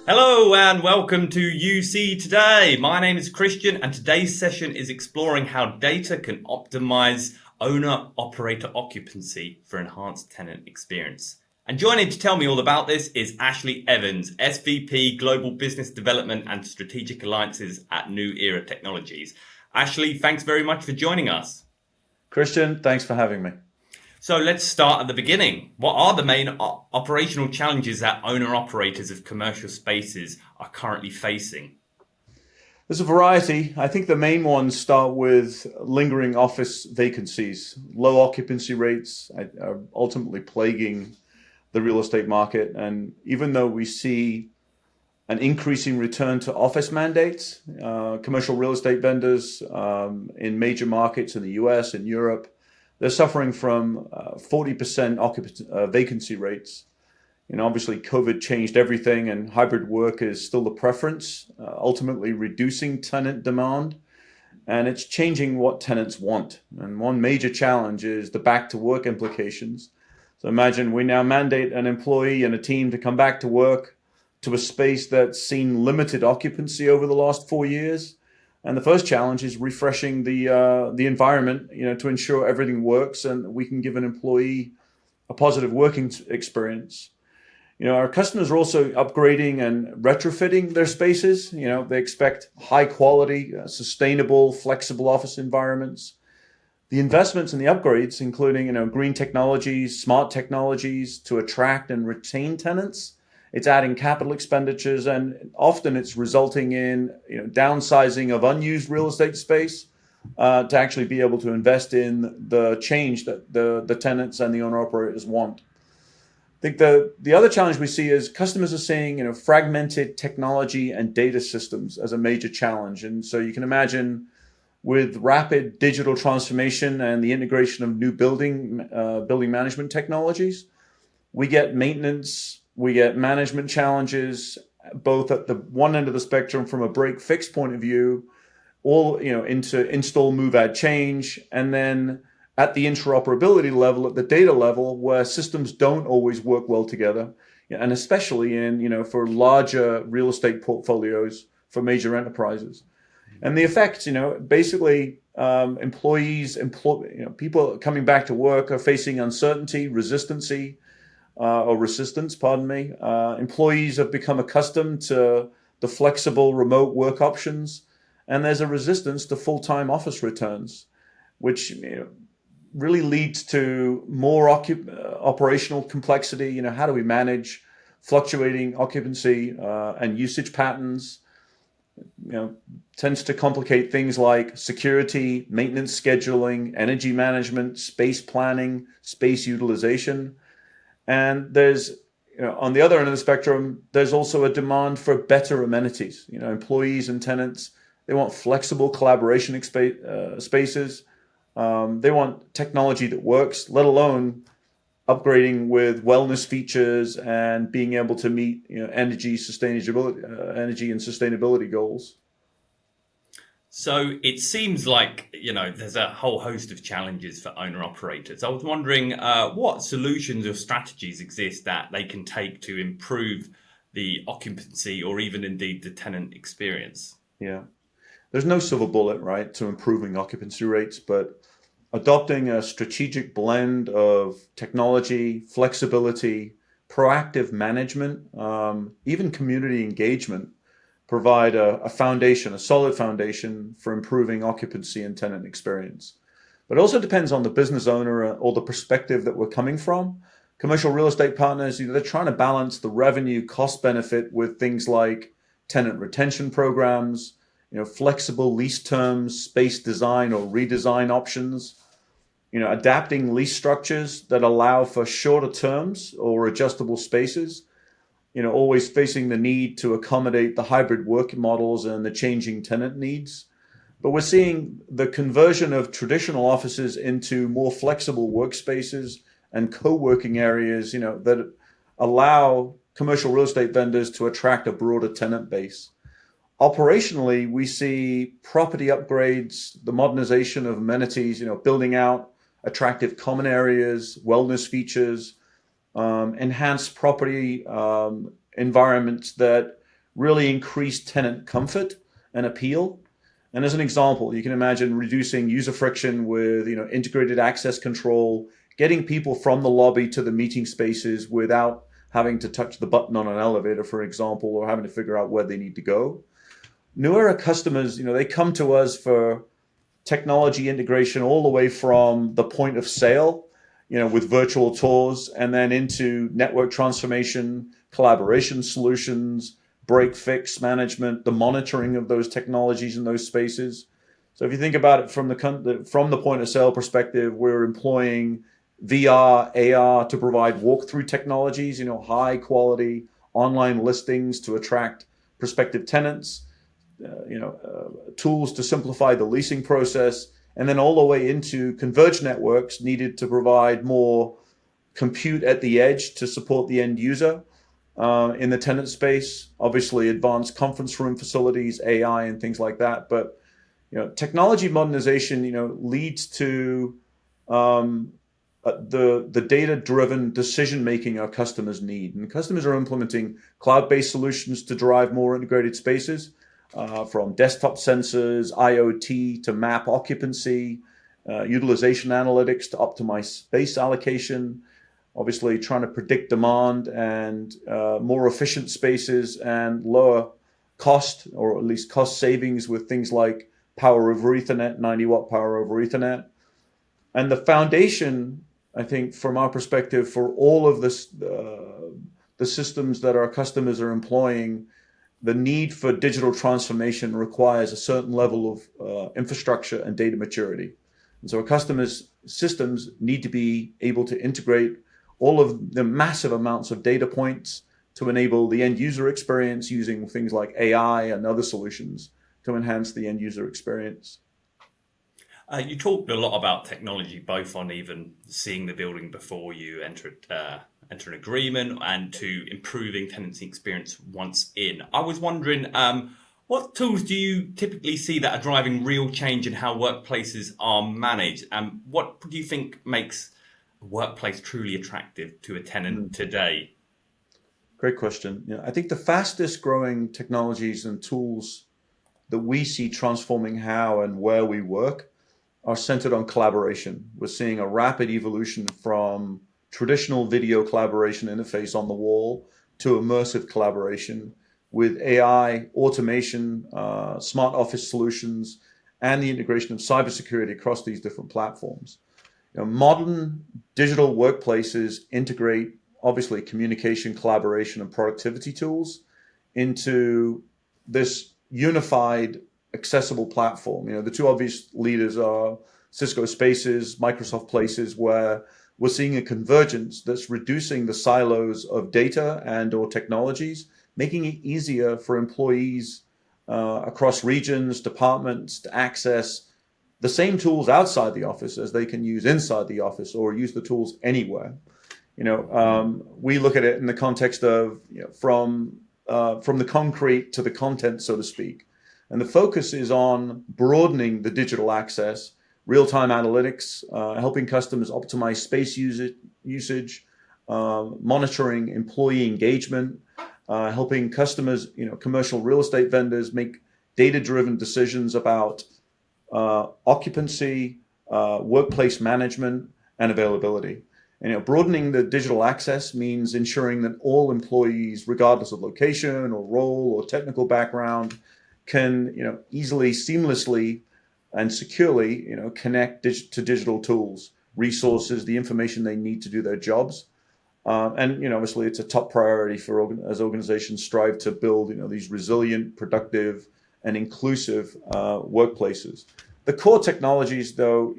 Hello and welcome to UC Today. My name is Kristian and today's session is exploring how data can optimize owner-operator occupancy for enhanced tenant experience. And joining to tell me all about this is Ashley Evans, SVP Global Business Development and Strategic Alliances at New Era Technologies. Ashley, thanks very much for joining us. Kristian, thanks for having me. So let's start at the beginning. What are the main operational challenges that owner-operators of commercial spaces are currently facing? There's a variety. I think the main ones start with lingering office vacancies. Low occupancy rates are ultimately plaguing the real estate market. And even though we see an increasing return to office mandates, commercial real estate vendors in major markets in the US and Europe, they're suffering from 40% vacancy rates. Obviously, COVID changed everything, and hybrid work is still the preference, ultimately reducing tenant demand, and it's changing what tenants want. And one major challenge is the back to work implications. So imagine we now mandate an employee and a team to come back to work to a space that's seen limited occupancy over the last 4 years. And the first challenge is refreshing the environment, to ensure everything works and we can give an employee a positive working experience. Our customers are also upgrading and retrofitting their spaces. They expect high quality, sustainable, flexible office environments. The investments in the upgrades, including green technologies, smart technologies to attract and retain tenants. It's adding capital expenditures, and often it's resulting in downsizing of unused real estate space to actually be able to invest in the change that the tenants and the owner operators want. I think the other challenge we see is customers are seeing fragmented technology and data systems as a major challenge, and so you can imagine with rapid digital transformation and the integration of new building management technologies, we get maintenance. We get management challenges, both at the one end of the spectrum from a break fix point of view, all into install, move, add, change, and then at the interoperability level, at the data level, where systems don't always work well together, and especially in for larger real estate portfolios for major enterprises. And the effects, basically, people coming back to work are facing uncertainty, resistance. Employees have become accustomed to the flexible remote work options, and there's a resistance to full-time office returns, which really leads to more operational complexity. How do we manage fluctuating occupancy and usage patterns? Tends to complicate things like security, maintenance scheduling, energy management, space planning, space utilization. And there's, on the other end of the spectrum, there's also a demand for better amenities. Employees and tenants, they want flexible collaboration spaces. They want technology that works, let alone upgrading with wellness features and being able to meet, energy and sustainability goals. So it seems like, there's a whole host of challenges for owner-operators. I was wondering what solutions or strategies exist that they can take to improve the occupancy or even indeed the tenant experience? Yeah, there's no silver bullet, right, to improving occupancy rates, but adopting a strategic blend of technology, flexibility, proactive management, even community engagement, provide a solid foundation for improving occupancy and tenant experience. But it also depends on the business owner or the perspective that we're coming from. Commercial real estate partners, they're trying to balance the revenue cost benefit with things like tenant retention programs, flexible lease terms, space design or redesign options, adapting lease structures that allow for shorter terms or adjustable spaces, always facing the need to accommodate the hybrid work models and the changing tenant needs. But we're seeing the conversion of traditional offices into more flexible workspaces and co-working areas, that allow commercial real estate vendors to attract a broader tenant base. Operationally, we see property upgrades, the modernization of amenities, building out attractive common areas, wellness features, enhanced property environments that really increase tenant comfort and appeal. And as an example, you can imagine reducing user friction with integrated access control, getting people from the lobby to the meeting spaces without having to touch the button on an elevator, for example, or having to figure out where they need to go. New Era customers, they come to us for technology integration all the way from the point of sale, with virtual tours, and then into network transformation, collaboration solutions, break fix management, the monitoring of those technologies in those spaces. So if you think about it from the point of sale perspective, we're employing VR, AR to provide walkthrough technologies, high quality online listings to attract prospective tenants, tools to simplify the leasing process, and then all the way into converged networks needed to provide more compute at the edge to support the end user in the tenant space. Obviously, advanced conference room facilities, AI, and things like that. But technology modernization, leads to the data-driven decision making our customers need, and customers are implementing cloud-based solutions to drive more integrated spaces. From desktop sensors, IoT to map occupancy, utilization analytics to optimize space allocation, obviously trying to predict demand and more efficient spaces and lower cost, or at least cost savings with things like power over Ethernet, 90-watt power over Ethernet. And the foundation, I think, from our perspective, for all of this, the systems that our customers are employing, the need for digital transformation requires a certain level of infrastructure and data maturity. And so our customers' systems need to be able to integrate all of the massive amounts of data points to enable the end user experience using things like AI and other solutions to enhance the end user experience. You talked a lot about technology, both on even seeing the building before you enter an agreement and to improving tenancy experience once in. I was wondering, what tools do you typically see that are driving real change in how workplaces are managed? And what do you think makes a workplace truly attractive to a tenant today? Great question. I think the fastest growing technologies and tools that we see transforming how and where we work are centered on collaboration. We're seeing a rapid evolution from traditional video collaboration interface on the wall to immersive collaboration with AI, automation, smart office solutions, and the integration of cybersecurity across these different platforms. Modern digital workplaces integrate, obviously, communication, collaboration, and productivity tools into this unified, accessible platform. The two obvious leaders are Cisco Spaces, Microsoft Places, where we're seeing a convergence that's reducing the silos of data and or technologies, making it easier for employees across regions, departments to access the same tools outside the office as they can use inside the office, or use the tools anywhere. We look at it in the context of from the concrete to the content, so to speak. And the focus is on broadening the digital access, real-time analytics, helping customers optimize space usage, monitoring employee engagement, helping customers, commercial real estate vendors make data-driven decisions about occupancy, workplace management, and availability. And broadening the digital access means ensuring that all employees, regardless of location or role or technical background, can easily, seamlessly, and securely connect to digital tools, resources, the information they need to do their jobs. And obviously, it's a top priority as organizations strive to build these resilient, productive, and inclusive workplaces. The core technologies, though,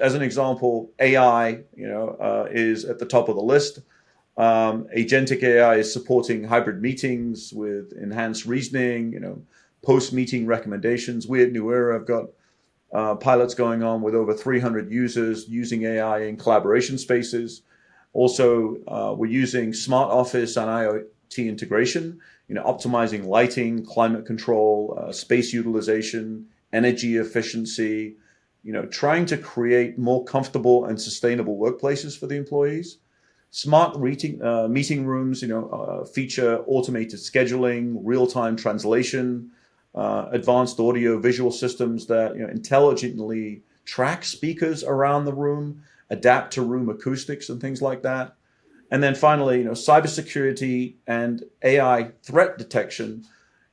as an example, AI, is at the top of the list. Agentic AI is supporting hybrid meetings with enhanced reasoning, post-meeting recommendations. We at New Era have got pilots going on with over 300 users using AI in collaboration spaces. Also, we're using smart office and IoT integration, optimizing lighting, climate control, space utilization, energy efficiency, trying to create more comfortable and sustainable workplaces for the employees. Smart meeting rooms, feature automated scheduling, real-time translation, advanced audio visual systems that intelligently track speakers around the room, adapt to room acoustics and things like that. And then finally, cybersecurity and AI threat detection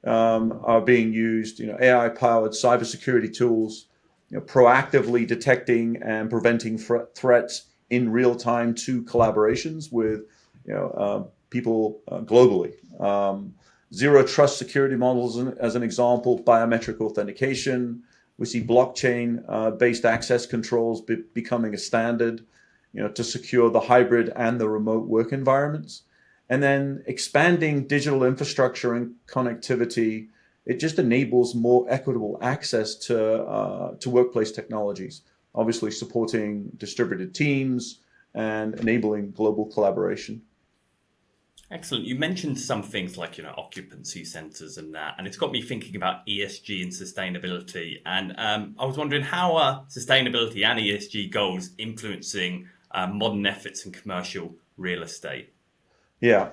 are being used. AI-powered cybersecurity tools, proactively detecting and preventing threats in real time to collaborations with, people globally. Zero trust security models, as an example, biometric authentication. We see blockchain-based access controls becoming a standard, to secure the hybrid and the remote work environments. And then expanding digital infrastructure and connectivity, it just enables more equitable access to workplace technologies, obviously supporting distributed teams and enabling global collaboration. Excellent. You mentioned some things like, occupancy centers and that, and it's got me thinking about ESG and sustainability. And I was wondering, how are sustainability and ESG goals influencing modern efforts in commercial real estate? Yeah,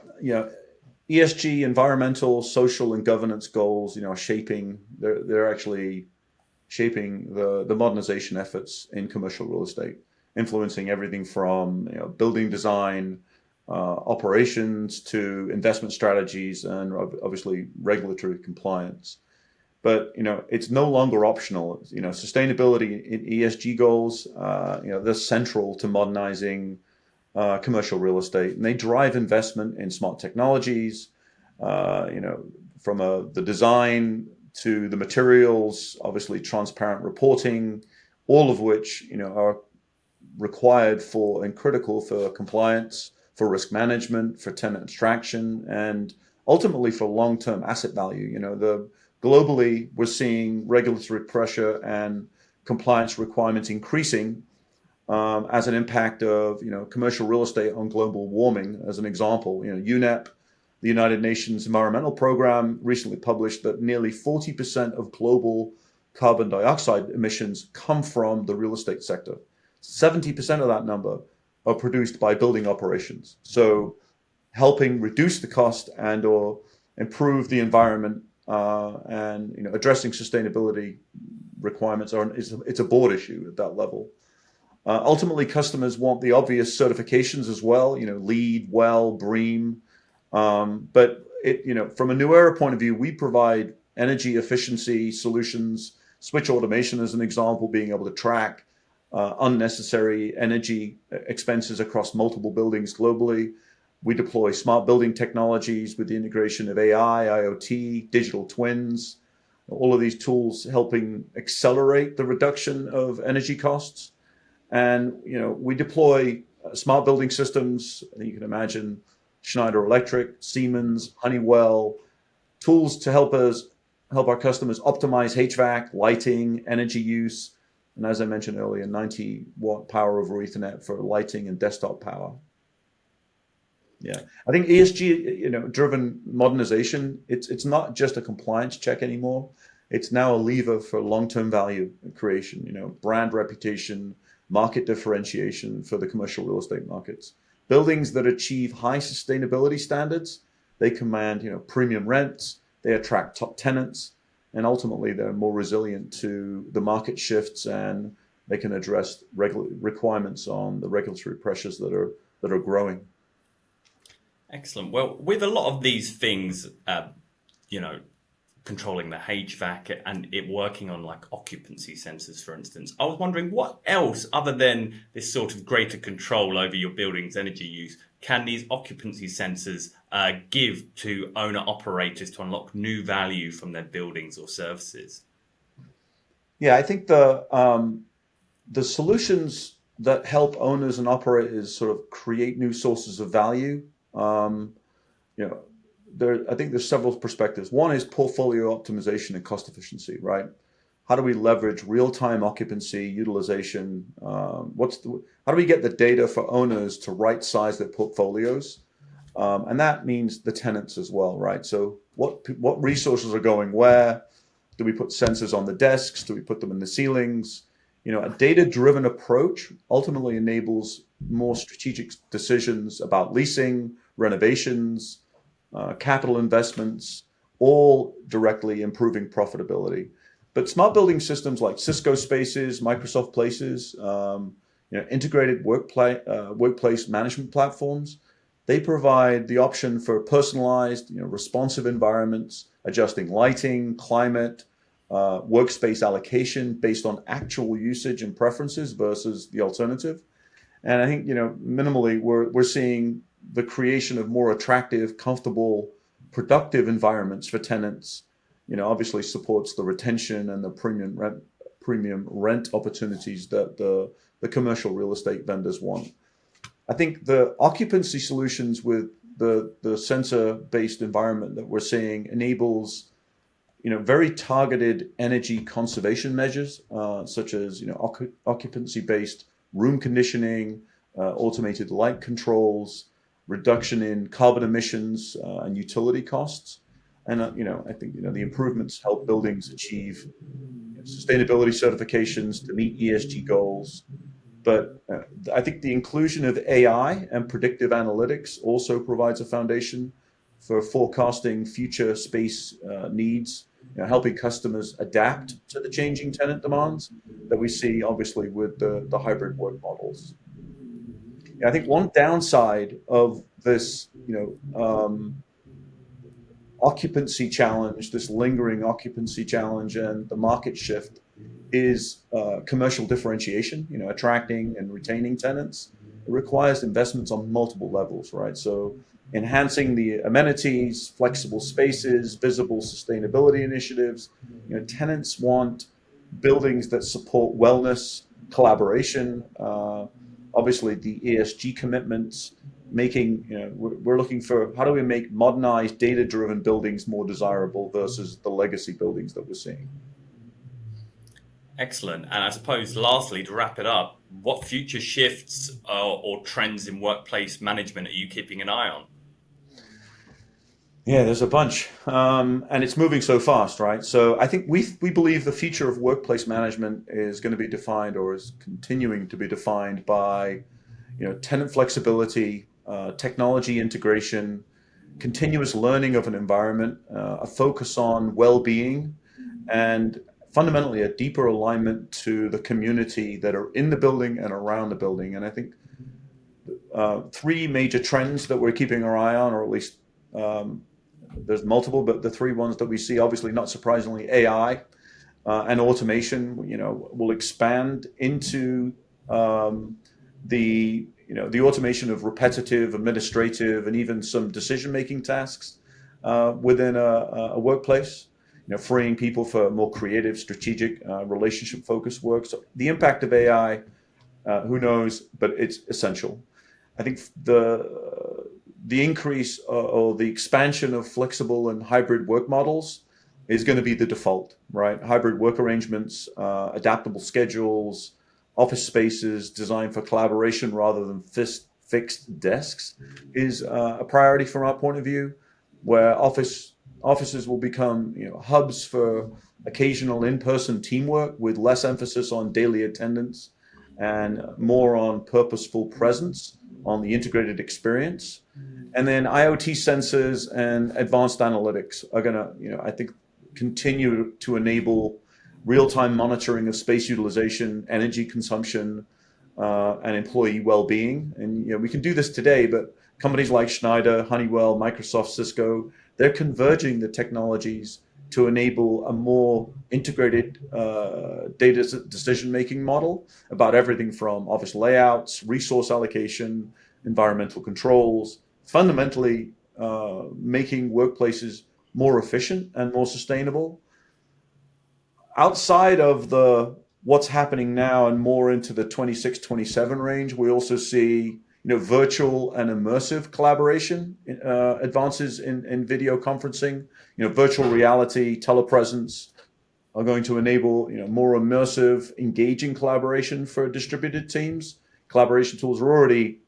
ESG, environmental, social, and governance goals, are they're actually shaping the modernization efforts in commercial real estate, influencing everything from building design, operations to investment strategies, and obviously regulatory compliance. But it's no longer optional. Sustainability in ESG goals, they're central to modernizing commercial real estate, and they drive investment in smart technologies, from the design to the materials, obviously transparent reporting, all of which are required for and critical for compliance, for risk management, for tenant attraction, and ultimately for long-term asset value. Globally, we're seeing regulatory pressure and compliance requirements increasing as an impact of commercial real estate on global warming. As an example, UNEP, the United Nations Environmental Program, recently published that nearly 40% of global carbon dioxide emissions come from the real estate sector. 70% of that number are produced by building operations. So helping reduce the cost and or improve the environment and addressing sustainability requirements it's a board issue at that level. Ultimately, customers want the obvious certifications as well, LEED, WELL, BREEAM. But from a New Era point of view, we provide energy efficiency solutions, switch automation as an example, being able to track unnecessary energy expenses across multiple buildings globally. We deploy smart building technologies with the integration of AI, IoT, digital twins, all of these tools helping accelerate the reduction of energy costs. And we deploy smart building systems. You can imagine Schneider Electric, Siemens, Honeywell, tools to help our customers optimize HVAC, lighting, energy use, and as I mentioned earlier, 90-watt power over Ethernet for lighting and desktop power. Yeah, I think ESG, driven modernization, it's not just a compliance check anymore. It's now a lever for long-term value creation, brand reputation, market differentiation for the commercial real estate markets. Buildings that achieve high sustainability standards, they command, premium rents, they attract top tenants, and ultimately they're more resilient to the market shifts, and they can address requirements on the regulatory pressures that are growing. Excellent. Well, with a lot of these things, controlling the HVAC and it working on like occupancy sensors, for instance, I was wondering what else, other than this sort of greater control over your building's energy use, can these occupancy sensors give to owner operators to unlock new value from their buildings or services? Yeah, I think the solutions that help owners and operators sort of create new sources of value, I think there's several perspectives. One is portfolio optimization and cost efficiency, right? How do we leverage real-time occupancy utilization? How do we get the data for owners to right-size their portfolios? And that means the tenants as well, right? So what resources are going where? Do we put sensors on the desks? Do we put them in the ceilings? A data-driven approach ultimately enables more strategic decisions about leasing, renovations, capital investments, all directly improving profitability. But smart building systems like Cisco Spaces, Microsoft Places, integrated workplace management platforms, they provide the option for personalized, responsive environments, adjusting lighting, climate, workspace allocation based on actual usage and preferences versus the alternative. And I think, minimally, we're seeing the creation of more attractive, comfortable, productive environments for tenants. Obviously supports the retention and the premium rent opportunities that the commercial real estate vendors want. I think the occupancy solutions with the sensor-based environment that we're seeing enables very targeted energy conservation measures, such as occupancy-based room conditioning, automated light controls, reduction in carbon emissions and utility costs. And I think the improvements help buildings achieve sustainability certifications to meet ESG goals. But I think the inclusion of AI and predictive analytics also provides a foundation for forecasting future space needs, helping customers adapt to the changing tenant demands that we see, obviously, with the hybrid work models. I think one downside of this, occupancy challenge, this lingering occupancy challenge, and the market shift is commercial differentiation. Attracting and retaining tenants. It requires investments on multiple levels, right? So enhancing the amenities, flexible spaces, visible sustainability initiatives. Tenants want buildings that support wellness, collaboration, obviously the ESG commitments, we're looking for how do we make modernized, data-driven buildings more desirable versus the legacy buildings that we're seeing. Excellent. And I suppose, lastly, to wrap it up, what future shifts or trends in workplace management are you keeping an eye on? Yeah, there's a bunch, and it's moving so fast, right? So I think we believe the future of workplace management is going to be defined, or is continuing to be defined by, tenant flexibility, technology integration, continuous learning of an environment, a focus on well-being, and fundamentally a deeper alignment to the community that are in the building and around the building. And I think three major trends that we're keeping our eye on, or at least there's multiple, but the three ones that we see, obviously, not surprisingly, AI and automation, will expand into the automation of repetitive, administrative, and even some decision-making tasks within a workplace, freeing people for more creative, strategic, relationship-focused work. So the impact of AI, who knows, but it's essential. I think the increase or the expansion of flexible and hybrid work models is going to be the default, right? Hybrid work arrangements, adaptable schedules, office spaces designed for collaboration rather than fixed desks is a priority from our point of view, where offices will become hubs for occasional in-person teamwork with less emphasis on daily attendance and more on purposeful presence on the integrated experience. And then IoT sensors and advanced analytics are going to, I think, continue to enable real-time monitoring of space utilization, energy consumption, and employee well-being. And we can do this today, but companies like Schneider, Honeywell, Microsoft, Cisco, they're converging the technologies to enable a more integrated data decision-making model about everything from office layouts, resource allocation, environmental controls, fundamentally making workplaces more efficient and more sustainable. Outside of what's happening now and more into the 26, 27 range, we also see virtual and immersive collaboration advances in video conferencing. Virtual reality, telepresence are going to enable more immersive, engaging collaboration for distributed teams. Collaboration tools are already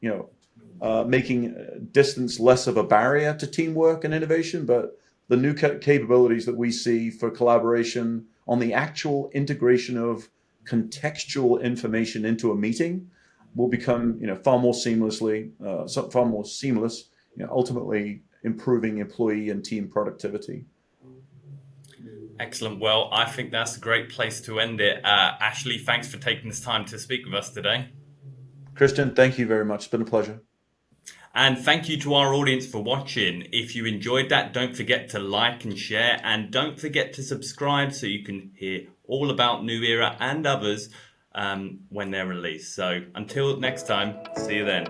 making distance less of a barrier to teamwork and innovation, but the new capabilities that we see for collaboration on the actual integration of contextual information into a meeting will become, far more seamless, ultimately improving employee and team productivity. Excellent. Well, I think that's a great place to end it. Ashley, thanks for taking this time to speak with us today. Kristian, thank you very much. It's been a pleasure. And thank you to our audience for watching. If you enjoyed that, don't forget to like and share, and don't forget to subscribe so you can hear all about New Era and others when they're released. So until next time, see you then.